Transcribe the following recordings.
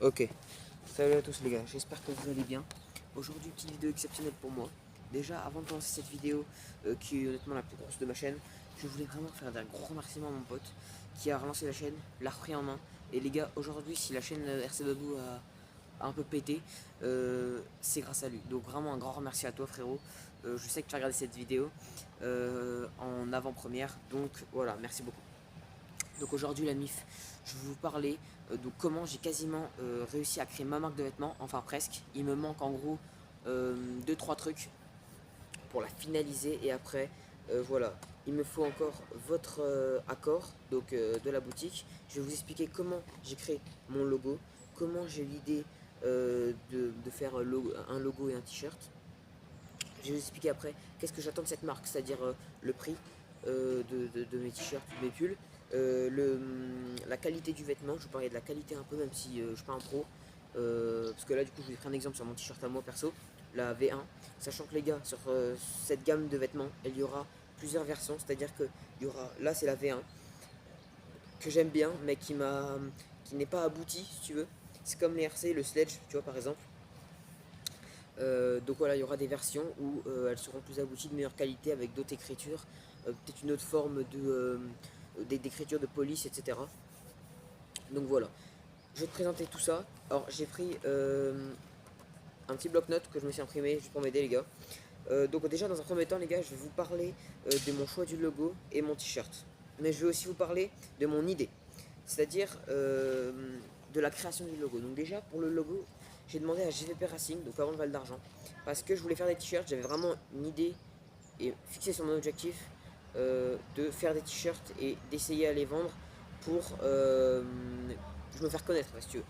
Ok, salut à tous les gars, j'espère que vous allez bien. Aujourd'hui, petite vidéo exceptionnelle pour moi. Déjà, avant de commencer cette vidéo, qui est honnêtement la plus grosse de ma chaîne, je voulais vraiment faire un gros remerciement à mon pote qui a relancé la chaîne, l'a repris en main. Et les gars, aujourd'hui, si la chaîne RC Babou a un peu pété, c'est grâce à lui. Donc vraiment un grand remercie à toi frérot. Je sais que tu as regardé cette vidéo en avant-première, donc voilà, merci beaucoup. Donc aujourd'hui la MIF, je vais vous parler de comment j'ai quasiment réussi à créer ma marque de vêtements, enfin presque. Il me manque en gros 2-3 trucs pour la finaliser et après voilà. Il me faut encore votre accord donc de la boutique. Je vais vous expliquer comment j'ai créé mon logo, comment j'ai eu l'idée de faire un logo et un t-shirt. Je vais vous expliquer après qu'est-ce que j'attends de cette marque, c'est-à-dire le prix de mes t-shirts, de mes pulls, la qualité du vêtement. Je vous parlais de la qualité un peu, même si je suis pas un pro. Parce que là, du coup, je vous ai pris un exemple sur mon t-shirt à moi perso, la V1. Sachant que les gars, sur cette gamme de vêtements, il y aura plusieurs versions, c'est-à-dire que il y aura, là, c'est la V1 que j'aime bien, mais qui n'est pas abouti, si tu veux. C'est comme les RC, le Sledge, tu vois, par exemple. Donc voilà, il y aura des versions où elles seront plus abouties, de meilleure qualité, avec d'autres écritures, peut-être une autre forme d'écriture de police, etc. Donc voilà, je vais te présenter tout ça. Alors j'ai pris un petit bloc-notes que je me suis imprimé juste pour m'aider les gars. Donc déjà dans un premier temps les gars, je vais vous parler de mon choix du logo et mon t-shirt. Mais je vais aussi vous parler de mon idée, c'est-à-dire de la création du logo. Donc déjà pour le logo, j'ai demandé à GVP Racing, donc avant le Val d'Argent, parce que je voulais faire des t-shirts, j'avais vraiment une idée et fixé sur mon objectif de faire des t-shirts et d'essayer à les vendre pour me faire connaître, si tu veux.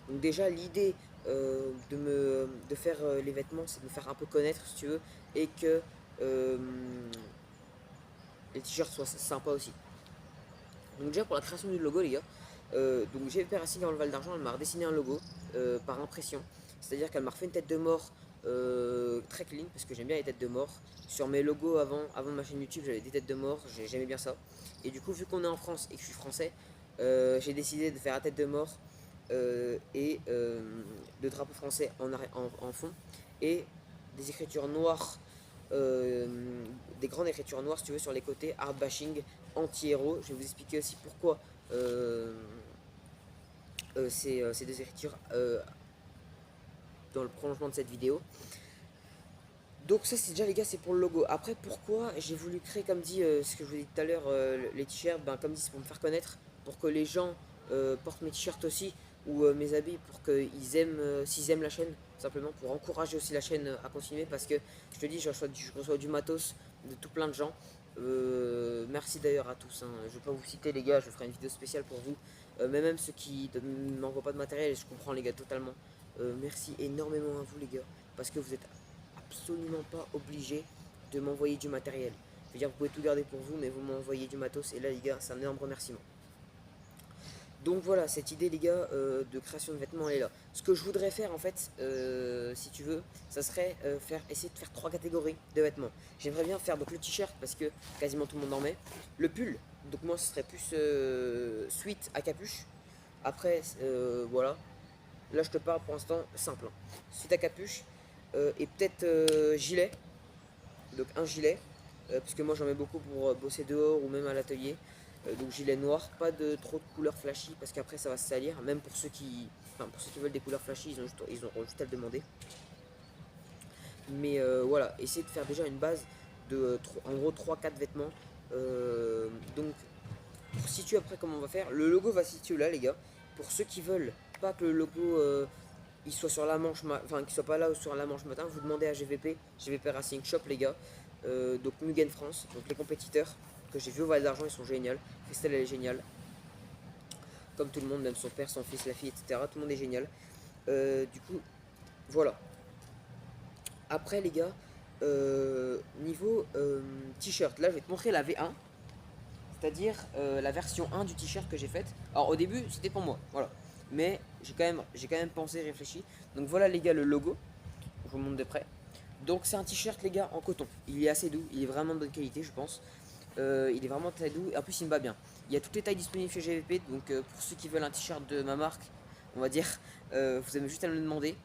Donc déjà l'idée de faire les vêtements, c'est de me faire un peu connaître, si tu veux, et que euh, les t-shirts soient sympas aussi. Donc déjà pour la création du logo les gars, donc GVP Racing avant le Val d'Argent, elle m'a redessiné un logo par impression. C'est-à-dire qu'elle m'a refait une tête de mort très clean, parce que j'aime bien les têtes de mort. Sur mes logos avant ma chaîne YouTube, j'avais des têtes de mort, j'aimais bien ça. Et du coup, vu qu'on est en France et que je suis français, j'ai décidé de faire la tête de mort et le drapeau français en fond. Et des écritures noires, euh, des grandes écritures noires, si tu veux, sur les côtés, art bashing, anti-héros. Je vais vous expliquer aussi pourquoi ces deux écritures dans le prolongement de cette vidéo. Donc ça c'est déjà les gars, c'est pour le logo. Après pourquoi j'ai voulu créer comme dit ce que je vous ai dit tout à l'heure les t-shirts, ben comme dit c'est pour me faire connaître, pour que les gens portent mes t-shirts aussi ou mes habits pour qu'ils aiment s'ils aiment la chaîne, simplement pour encourager aussi la chaîne à continuer parce que je te dis je reçois du matos de tout plein de gens. Merci d'ailleurs à tous, hein. Je vais pas vous citer les gars, je ferai une vidéo spéciale pour vous. Mais même ceux qui ne m'envoient pas de matériel, je comprends les gars totalement. Merci énormément à vous les gars parce que vous êtes absolument pas obligé de m'envoyer du matériel. Je veux dire, vous pouvez tout garder pour vous, mais vous m'envoyez du matos. Et là, les gars, c'est un énorme remerciement. Donc voilà, cette idée, les gars, de création de vêtements, elle est là. Ce que je voudrais faire, en fait, si tu veux, ça serait essayer de faire trois catégories de vêtements. J'aimerais bien faire donc le t-shirt, parce que quasiment tout le monde en met. Le pull, donc moi, ce serait plus suite à capuche. Après, voilà. Là, je te parle pour l'instant simple, hein. Suite à capuche. Et peut-être gilet, donc un gilet, parce que moi j'en mets beaucoup pour bosser dehors ou même à l'atelier. Donc gilet noir, pas de trop de couleurs flashy parce qu'après ça va se salir, même pour ceux qui veulent des couleurs flashy, ils auront juste à le demander. Mais voilà, essayez de faire déjà une base de en gros trois quatre vêtements. Donc pour situer après comment on va faire, le logo va se situer là les gars. Pour ceux qui veulent pas que le logo il soit sur la manche, enfin qu'il soit pas là ou sur la manche matin, vous demandez à GVP Racing Shop les gars, donc Mugen France, donc les compétiteurs que j'ai vu au Val d'Argent, ils sont géniaux. Christelle elle est géniale, comme tout le monde, même son père, son fils, la fille, etc. Tout le monde est génial. Du coup, voilà. Après les gars, niveau t-shirt, là je vais te montrer la V1, c'est-à-dire la version 1 du t-shirt que j'ai faite. Alors au début c'était pour moi, voilà. Mais j'ai quand même pensé, réfléchi. Donc voilà les gars le logo, je vous montre de près. Donc c'est un t-shirt les gars en coton. Il est assez doux, il est vraiment de bonne qualité je pense. Il est vraiment très doux et en plus il me va bien. Il y a toutes les tailles disponibles chez GVP, donc pour ceux qui veulent un t-shirt de ma marque, on va dire. Vous avez juste à me le demander.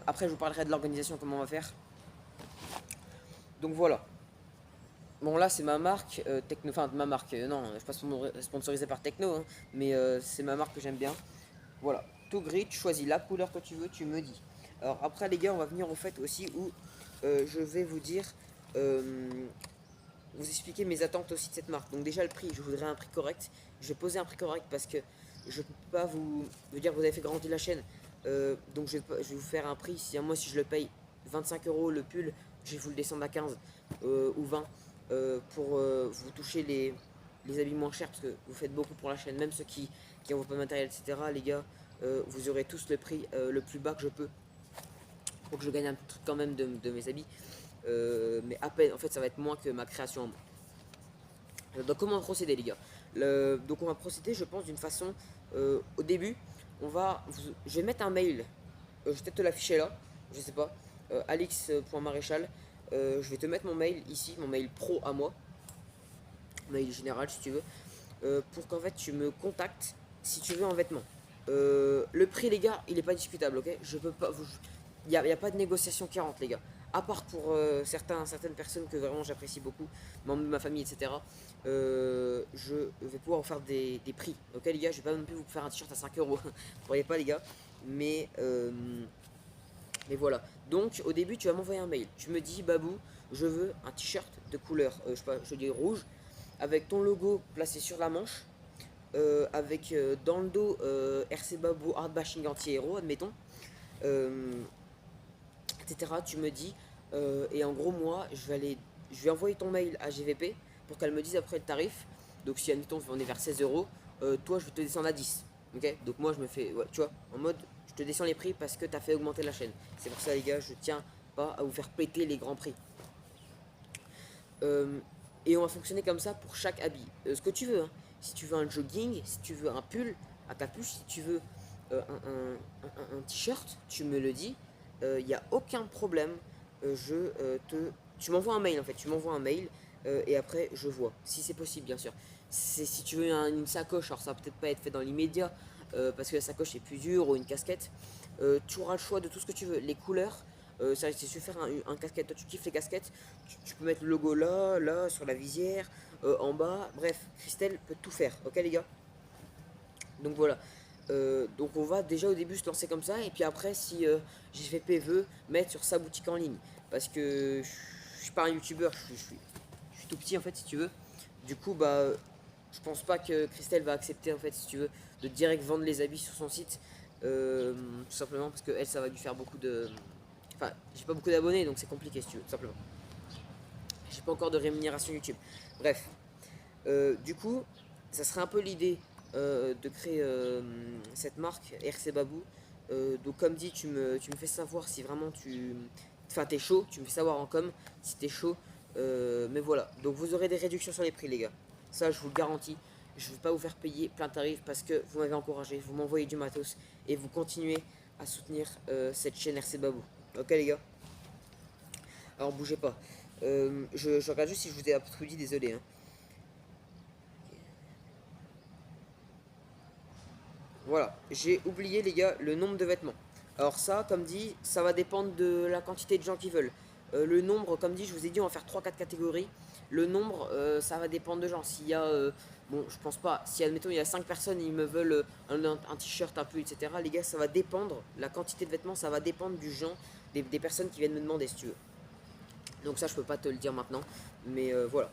Après, je vous parlerai de l'organisation, comment on va faire. Donc voilà. Bon, là, c'est ma marque, Techno, enfin, ma marque, non, je ne suis pas sponsorisé par Techno, hein, mais c'est ma marque que j'aime bien. Voilà, tout gris, tu choisis la couleur que tu veux, tu me dis. Alors après les gars, on va venir au fait aussi où je vais vous dire, vous expliquer mes attentes aussi de cette marque. Donc déjà le prix, je voudrais un prix correct. Je vais poser un prix correct parce que je ne peux pas vous dire que vous avez fait grandir la chaîne. Donc je vais vous faire un prix, moi si je le paye 25 euros le pull, je vais vous le descendre à 15 ou 20 pour vous toucher les habits moins chers parce que vous faites beaucoup pour la chaîne, même ceux qui n'envoient pas de matériel, etc. Les gars, vous aurez tous le prix le plus bas que je peux pour que je gagne un petit truc quand même de mes habits. Mais à peine, en fait, ça va être moins que ma création en moi. Donc, comment procéder, les gars? Donc, on va procéder, je pense, d'une façon. Au début, je vais mettre un mail. Je vais peut-être te l'afficher là, je sais pas. Alix.maréchal. Je vais te mettre mon mail ici, mon mail pro à moi, mail général si tu veux, pour qu'en fait tu me contactes si tu veux un vêtement. Le prix, les gars, il est pas discutable, ok? Je peux pas, il y a pas de négociation qui rentre, les gars. À part pour certaines personnes que vraiment j'apprécie beaucoup, membres de ma famille, etc. Je vais pouvoir vous faire des prix, ok les gars? Je vais pas non plus vous faire un t-shirt à 5 euros, vous voyez pas les gars, mais voilà. Donc au début tu vas m'envoyer un mail. Tu me dis Babou, je veux un t-shirt de couleur, je sais pas, je dis rouge, avec ton logo placé sur la manche, avec dans le dos RC Babou Hard Bashing Anti-Héros, admettons, etc. Tu me dis, et en gros moi je vais envoyer ton mail à GVP pour qu'elle me dise après le tarif. Donc si admettons on est vers 16 euros, toi je vais te descendre à 10. Ok, donc moi je me fais, ouais, tu vois, en mode je te descends les prix parce que tu as fait augmenter la chaîne. C'est pour ça les gars, je tiens pas à vous faire péter les grands prix. Et on va fonctionner comme ça pour chaque habit. Ce que tu veux, hein. Si tu veux un jogging, si tu veux un pull à capuche, si tu veux un t-shirt, tu me le dis. Il n'y a aucun problème. Tu m'envoies un mail en fait. Tu m'envoies un mail et après je vois. Si c'est possible, bien sûr. Si tu veux une sacoche, alors ça va peut-être pas être fait dans l'immédiat parce que la sacoche est plus dure ou une casquette. Tu auras le choix de tout ce que tu veux. Les couleurs. Ça c'est super un casquette, toi tu kiffes les casquettes, tu peux mettre le logo là, là, sur la visière, en bas, bref, Christelle peut tout faire, ok les gars? Donc voilà, donc on va déjà au début se lancer comme ça, et puis après si JVP veut mettre sur sa boutique en ligne, parce que je suis pas un youtubeur, je suis tout petit en fait si tu veux, du coup bah je pense pas que Christelle va accepter en fait si tu veux de direct vendre les habits sur son site, tout simplement parce que elle ça va lui faire beaucoup de... Enfin, j'ai pas beaucoup d'abonnés donc c'est compliqué si tu veux, tout simplement. J'ai pas encore de rémunération YouTube. Bref, du coup, ça serait un peu l'idée de créer cette marque RC Babou. Donc, comme dit, tu me fais savoir si vraiment Enfin, t'es chaud, tu me fais savoir en com si t'es chaud. Mais voilà, donc vous aurez des réductions sur les prix, les gars. Ça, je vous le garantis. Je ne vais pas vous faire payer plein de tarifs parce que vous m'avez encouragé, vous m'envoyez du matos et vous continuez à soutenir cette chaîne RC Babou. Ok, les gars? Alors bougez pas. Je regarde juste si je vous ai un peu dit, désolé. Hein. Voilà, j'ai oublié les gars le nombre de vêtements. Alors ça, comme dit, ça va dépendre de la quantité de gens qui veulent. Le nombre, comme dit, je vous ai dit, on va faire 3-4 catégories. Le nombre, ça va dépendre de gens. S'il y a, bon, je pense pas, si admettons il y a 5 personnes, ils me veulent un t-shirt, un pull, etc. Les gars, ça va dépendre, la quantité de vêtements, ça va dépendre du genre, des personnes qui viennent me demander si tu veux. Donc ça je peux pas te le dire maintenant, mais voilà.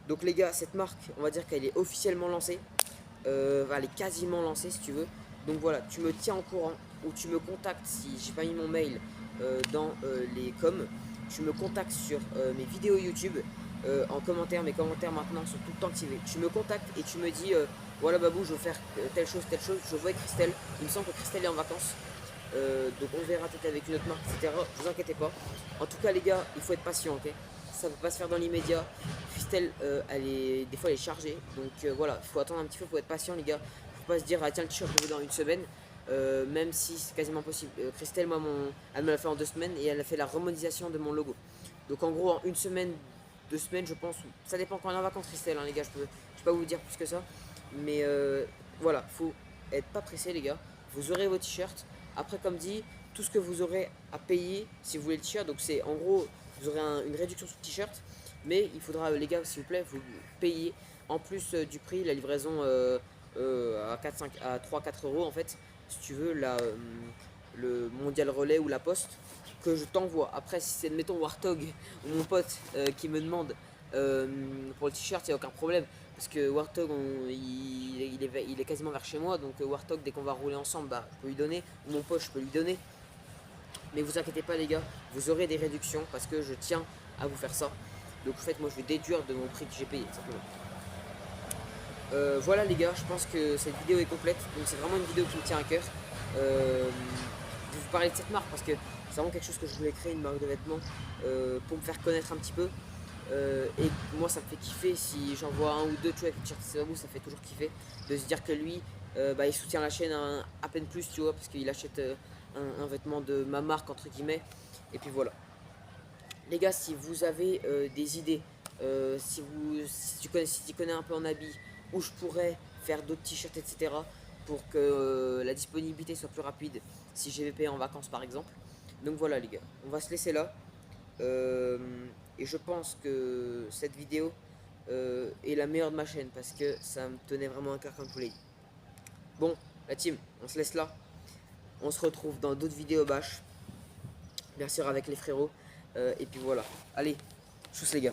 Donc les gars, cette marque, on va dire qu'elle est officiellement lancée, elle est quasiment lancée si tu veux. Donc voilà, tu me tiens au courant ou tu me contactes si j'ai pas mis mon mail dans les coms. Tu me contactes sur mes vidéos YouTube en commentaire. Mes commentaires maintenant sont tout le temps activés. Tu me contactes et tu me dis voilà Babou, je veux faire telle chose, telle chose. Je vois avec Christelle. Il me semble que Christelle est en vacances. Donc on verra peut-être avec une autre marque, etc. Vous inquiétez pas. En tout cas les gars, il faut être patient, ok? Ça ne peut pas se faire dans l'immédiat. Christelle, des fois elle est chargée. Donc voilà, il faut attendre un petit peu, il faut être patient les gars. Faut pas se dire ah tiens le t-shirt je veux dans une semaine. Même si c'est quasiment possible. Christelle, moi elle me l'a fait en 2 semaines et elle a fait la remodélisation de mon logo. Donc en gros en une semaine, 2 semaines je pense. Ça dépend quand on est en vacances Christelle je peux pas vous dire plus que ça. Mais voilà, faut être pas pressé les gars. vous aurez vos t-shirts. Après, comme dit, tout ce que vous aurez à payer si vous voulez le t-shirt, donc c'est en gros, vous aurez une réduction sur le t-shirt, mais il faudra, les gars, s'il vous plaît, vous payer en plus du prix, la livraison à 4, 5, à 3-4 euros en fait, si tu veux, le Mondial Relais ou la Poste, que je t'envoie. Après, si c'est, mettons, Warthog ou mon pote qui me demande pour le t-shirt, il n'y a aucun problème. Parce que Warthog, il est quasiment vers chez moi. Donc Warthog, dès qu'on va rouler ensemble, bah, je peux lui donner. Ou mon pote, je peux lui donner. Mais vous inquiétez pas, les gars, vous aurez des réductions parce que je tiens à vous faire ça. Donc en fait, moi, je vais déduire de mon prix que j'ai payé, simplement. Voilà les gars, je pense que cette vidéo est complète. Donc c'est vraiment une vidéo qui me tient à cœur. De vous parler de cette marque parce que c'est vraiment quelque chose que je voulais créer, une marque de vêtements pour me faire connaître un petit peu. Et moi ça me fait kiffer si j'en vois un ou deux, tu vois, avec le t-shirt Sebabou, ça fait toujours kiffer de se dire que lui, bah, il soutient la chaîne à peine plus, tu vois, parce qu'il achète un vêtement de ma marque entre guillemets. Et puis voilà. Les gars, si vous avez des idées, si tu connais un peu en habit, où je pourrais faire d'autres t-shirts, etc., pour que la disponibilité soit plus rapide, si j'ai VP en vacances par exemple. Donc voilà les gars, on va se laisser là. Euh, et je pense que cette vidéo est la meilleure de ma chaîne parce que ça me tenait vraiment à cœur comme je vous l'ai dit. Bon, la team, on se laisse là. On se retrouve dans d'autres vidéos bash. Bien sûr avec les frérots. Et puis voilà. Allez, tchuss les gars.